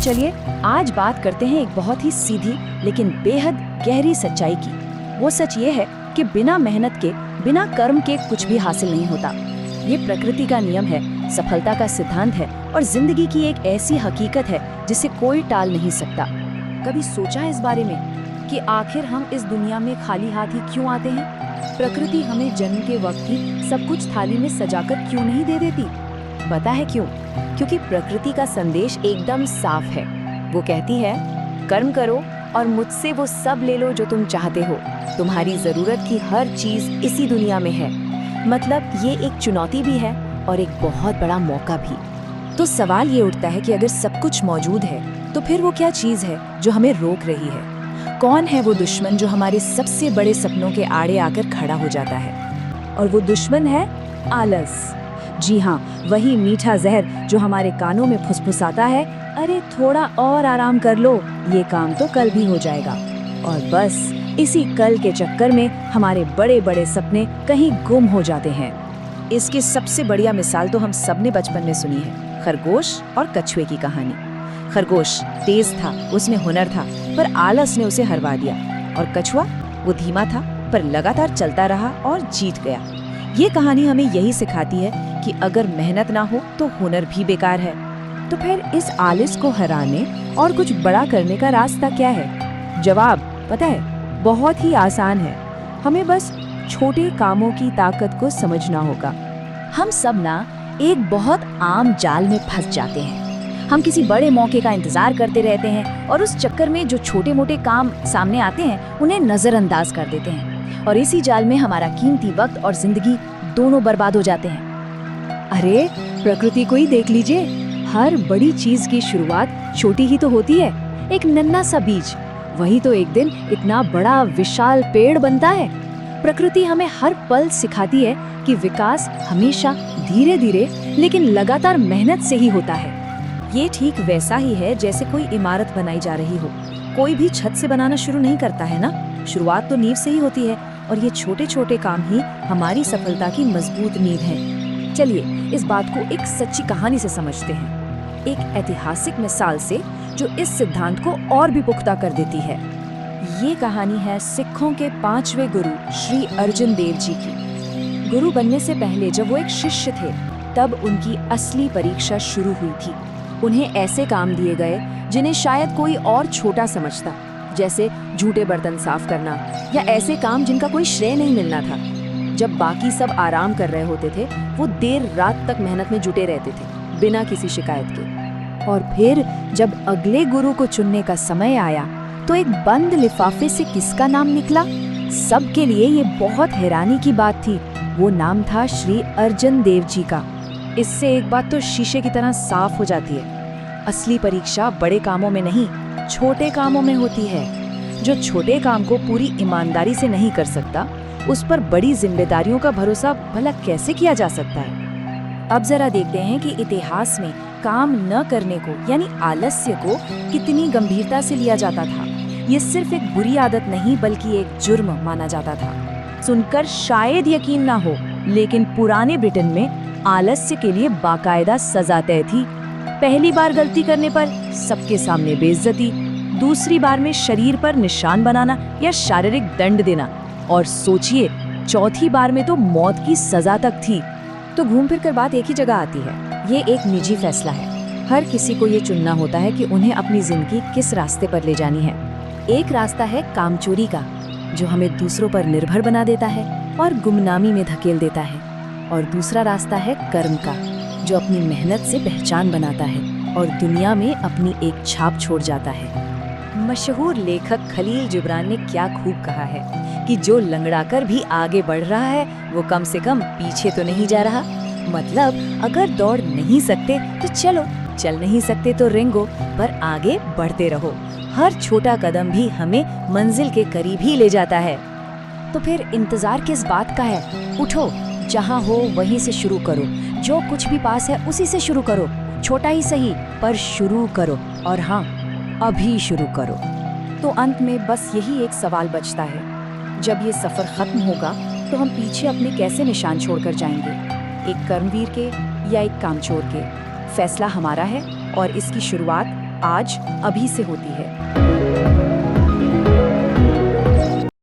चलिए आज बात करते हैं एक बहुत ही सीधी लेकिन बेहद गहरी सच्चाई की। वो सच ये है कि बिना मेहनत के, बिना कर्म के कुछ भी हासिल नहीं होता। ये प्रकृति का नियम है, सफलता का सिद्धांत है और जिंदगी की एक ऐसी हकीकत है जिसे कोई टाल नहीं सकता। कभी सोचा है इस बारे में कि आखिर हम इस दुनिया में खाली हाथ ही क्यों आते हैं? प्रकृति हमें जन्म के वक्त ही सब कुछ थाली में सजाकर क्यों नहीं दे देती? पता है क्यों? क्योंकि प्रकृति का संदेश एकदम साफ है। वो कहती है, कर्म करो और मुझसे वो सब ले लो जो तुम चाहते हो। तुम्हारी जरूरत की हर चीज इसी दुनिया में है। मतलब ये एक चुनौती भी है और एक बहुत बड़ा मौका भी। तो सवाल ये उठता है कि अगर सब कुछ मौजूद है तो फिर वो क्या चीज है जो हमें रोक रही है? कौन है वो दुश्मन जो हमारे सबसे बड़े सपनों के आड़े आकर खड़ा हो जाता है? और वो दुश्मन है आलस। जी हाँ, वही मीठा जहर जो हमारे कानों में फुसफुसाता है, अरे थोड़ा और आराम कर लो, ये काम तो कल भी हो जाएगा। और बस इसी कल के चक्कर में हमारे बड़े बड़े सपने कहीं गुम हो जाते हैं। इसकी सबसे बढ़िया मिसाल तो हम सबने बचपन में सुनी है, खरगोश और कछुए की कहानी। खरगोश तेज था, उसमें हुनर था, पर आलस ने उसे हरवा दिया। और कछुआ, वो धीमा था पर लगातार चलता रहा और जीत गया। ये कहानी हमें यही सिखाती है कि अगर मेहनत ना हो तो हुनर भी बेकार है। तो फिर इस आलस को हराने और कुछ बड़ा करने का रास्ता क्या है? जवाब पता है, बहुत ही आसान है। हमें बस छोटे कामों की ताकत को समझना होगा। हम सब ना एक बहुत आम जाल में फंस जाते हैं। हम किसी बड़े मौके का इंतजार करते रहते हैं और उस चक्कर में जो छोटे मोटे काम सामने आते हैं उन्हें नजरअंदाज कर देते हैं। और इसी जाल में हमारा कीमती वक्त और जिंदगी दोनों बर्बाद हो जाते हैं। अरे प्रकृति को ही देख लीजिए, हर बड़ी चीज की शुरुआत छोटी ही तो होती है। एक नन्हा सा बीज, वही तो एक दिन इतना बड़ा विशाल पेड़ बनता है। प्रकृति हमें हर पल सिखाती है कि विकास हमेशा धीरे धीरे लेकिन लगातार मेहनत से ही होता है। ये ठीक वैसा ही है जैसे कोई इमारत बनाई जा रही हो। कोई भी छत से बनाना शुरू नहीं करता है ना, शुरुआत तो नींव से ही होती है। और ये छोटे छोटे काम ही हमारी सफलता की मजबूत नींव है। चलिए इस बात को एक सच्ची कहानी से समझते हैं, एक ऐतिहासिक मिसाल से जो इस सिद्धांत को और भी पुख्ता कर देती है। ये कहानी है सिखों के 5वें गुरु श्री अर्जुन देव जी की। गुरु बनने से पहले जब वो एक शिष्य थे, तब उनकी असली परीक्षा शुरू हुई थी। उन्हें ऐसे काम दिए गए जिन्हें शायद कोई और छोटा समझता, जैसे झूठे बर्तन साफ करना या ऐसे काम जिनका कोई श्रेय नहीं मिलना था। जब बाकी सब आराम कर रहे होते थे, वो देर रात तक मेहनत में जुटे रहते थे, बिना किसी शिकायत के। और फिर जब अगले गुरु को चुनने का समय आया, तो एक बंद लिफाफे से किसका नाम निकला? सबके लिए ये बहुत हैरानी की बात थी। वो नाम था श्री अर्जुन देव जी का। इससे एक बात तो शीशे की तरह साफ हो जाती है, असली परीक्षा बड़े कामों में नहीं, छोटे कामों में होती है। जो छोटे काम को पूरी ईमानदारी से नहीं कर सकता, उस पर बड़ी जिम्मेदारियों का भरोसा भला कैसे किया जा सकता है? अब जरा देखते हैं कि इतिहास में काम न करने को यानी आलस्य को कितनी गंभीरता से लिया जाता था। ये सिर्फ एक बुरी आदत नहीं बल्कि एक जुर्म माना जाता था। सुनकर शायद यकीन ना हो, लेकिन पुराने ब्रिटेन में आलस्य के लिए बाकायदा सजा तय थी। पहली बार गलती करने पर सबके सामने बेइज्जती, दूसरी बार में शरीर पर निशान बनाना या शारीरिक दंड देना, और सोचिए चौथी बार में तो मौत की सजा तक थी। तो घूम फिर कर बात एक ही जगह आती है, ये एक निजी फैसला है। हर किसी को ये चुनना होता है कि उन्हें अपनी जिंदगी किस रास्ते पर ले जानी है। एक रास्ता है कामचोरी का, जो हमें दूसरों पर निर्भर बना देता है और गुमनामी में धकेल देता है। और दूसरा रास्ता है कर्म का, जो अपनी मेहनत से पहचान बनाता है और दुनिया में अपनी एक छाप छोड़ जाता है। मशहूर लेखक खलील जिब्रान ने क्या खूब कहा है कि जो लंगड़ाकर भी आगे बढ़ रहा है, वो कम से कम पीछे तो नहीं जा रहा। मतलब अगर दौड़ नहीं सकते तो चलो, चल नहीं सकते तो रेंगो, पर आगे बढ़ते रहो। हर छोटा कदम भी हमें मंजिल के करीब ही ले जाता है। तो फिर इंतजार किस बात का है? उठो, जहाँ हो वहीं से शुरू करो। जो कुछ भी पास है उसी से शुरू करो, छोटा ही सही पर शुरू करो। और हाँ, अभी शुरू करो। तो अंत में बस यही एक सवाल बचता है, जब ये सफर खत्म होगा तो हम पीछे अपने कैसे निशान छोड़कर जाएंगे? एक कर्मवीर के या एक कामचोर के? फैसला हमारा है और इसकी शुरुआत आज अभी से होती है।